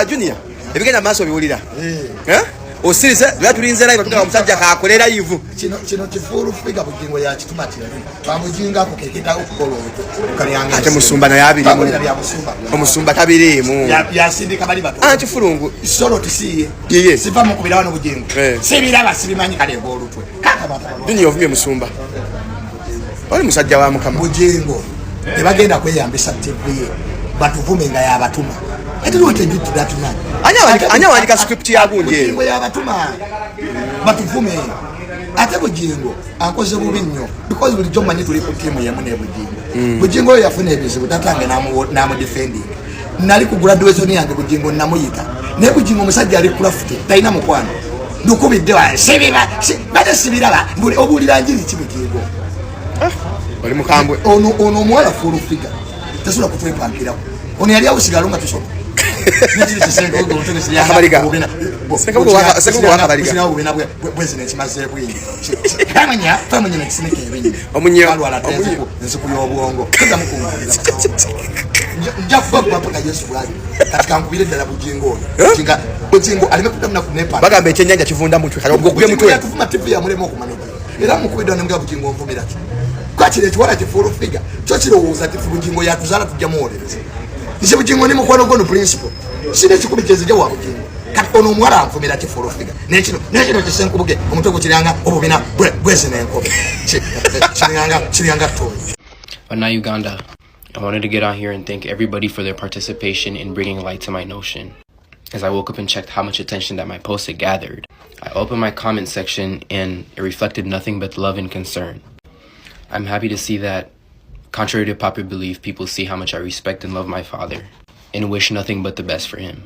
Junior, ebigenda maaso biwulira. Osirize byatulinze live tuka omusajja kakolera yivu. Kino kifuru figa Bujjingo ya kituma kirali. Bamujinga ko keketa okukolo kalyange. Ate musumba na yabiri. Omusumba tabirimu. Yasindika bali batu. Kifurungu. Solo tisiye. Yeye. Siva mu kubira wano Bujjingo. Sibira basibimanyi kale bolutwe. Kaka bata. Junior ovumye musumba. Oli musajja wa mukama. Bujjingo. Tebagenda kweyambisa TV. Batuvumenga ya batuma. I don't want to do that man. Anya wandika script ya gunje. Bujjingo ya batuma. Batuvume. Ate Bujjingo akoze bubi nnyo because buli jomma ni tuli ku team ya mune Bujjingo. Bujjingo yafuna ebizibu tatange namu defending. Nali ku graduation yange Bujjingo namuyita. Ne Bujjingo musajja ali kulafute talina mukwano. Ndukubidde wa sibiba bade sibiraba mbuli obulira njiri Bujjingo. Oli mukambwe. Ono mwala fulu figure. Tasula kutwepankira. Ono yali awusigala nga tusoma. Nechiri chisengo ngotwe siyanga. Kabaliga. Sengo kabaliga. Sina ubina business maze bwingi. Famanya na kisineke ebinyi. Omunye. Alwala tezo nziku yobwongo. Kaza mukungulira. Njafuba papa Yesu bwali. Katika nkubire dala Bujjingo. Bujjingo alimekutamna kunepa. Bagambe ekyenyanja kivunda mutwe kale ogwe mutwe. Tufuma TV ya mulemo okumanija. Era mukubidwa nga Bujjingo mvumira. Kwachire chwala chifuru figure. Chochirowuza ati Bujjingo yatuzala tujamuolereza. Nise Bujjingo ni mukwano gono principle. Sine chikubiteze je wa Bujjingo. Kati ono mwala mvumira chifuru figure. Nechino chisenkubuge omutwe kuchiranga obubina bwese nenkobe. Chiranga toy. But now Uganda, I wanted to get on here and thank everybody for their participation in bringing light to my notion. As I woke up and checked how much attention that my post had gathered, I opened my comment section and it reflected nothing but love and concern. I'm happy to see that, contrary to popular belief, people see how much I respect and love my father and wish nothing but the best for him.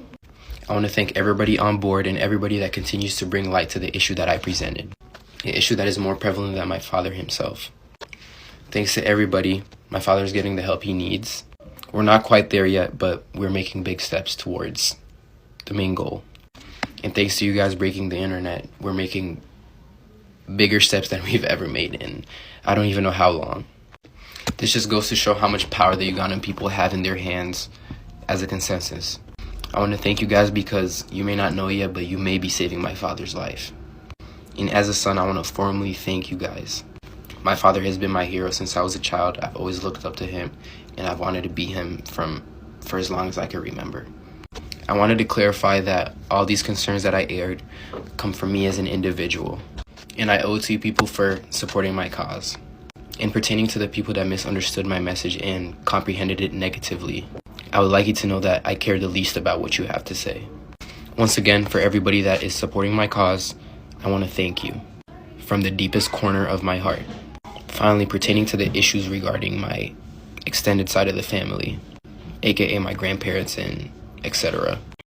I want to thank everybody on board and everybody that continues to bring light to the issue that I presented, an issue that is more prevalent than my father himself. Thanks to everybody, my father is getting the help he needs. We're not quite there yet, but we're making big steps towards the main goal. And thanks to you guys breaking the internet, we're making bigger steps than we've ever made in I don't even know how long. This just goes to show how much power the Ugandan people have in their hands as a consensus. I want to thank you guys because you may not know yet, but you may be saving my father's life. And as a son, I want to formally thank you guys. My father has been my hero since I was a child. I've always looked up to him, and I've wanted to be him for as long as I can remember. I wanted to clarify that all these concerns that I aired come from me as an individual. And I owe it to you people for supporting my cause. And pertaining to the people that misunderstood my message and comprehended it negatively, I would like you to know that I care the least about what you have to say. Once again, for everybody that is supporting my cause, I want to thank you from the deepest corner of my heart. Finally, pertaining to the issues regarding my extended side of the family, aka my grandparents and etc.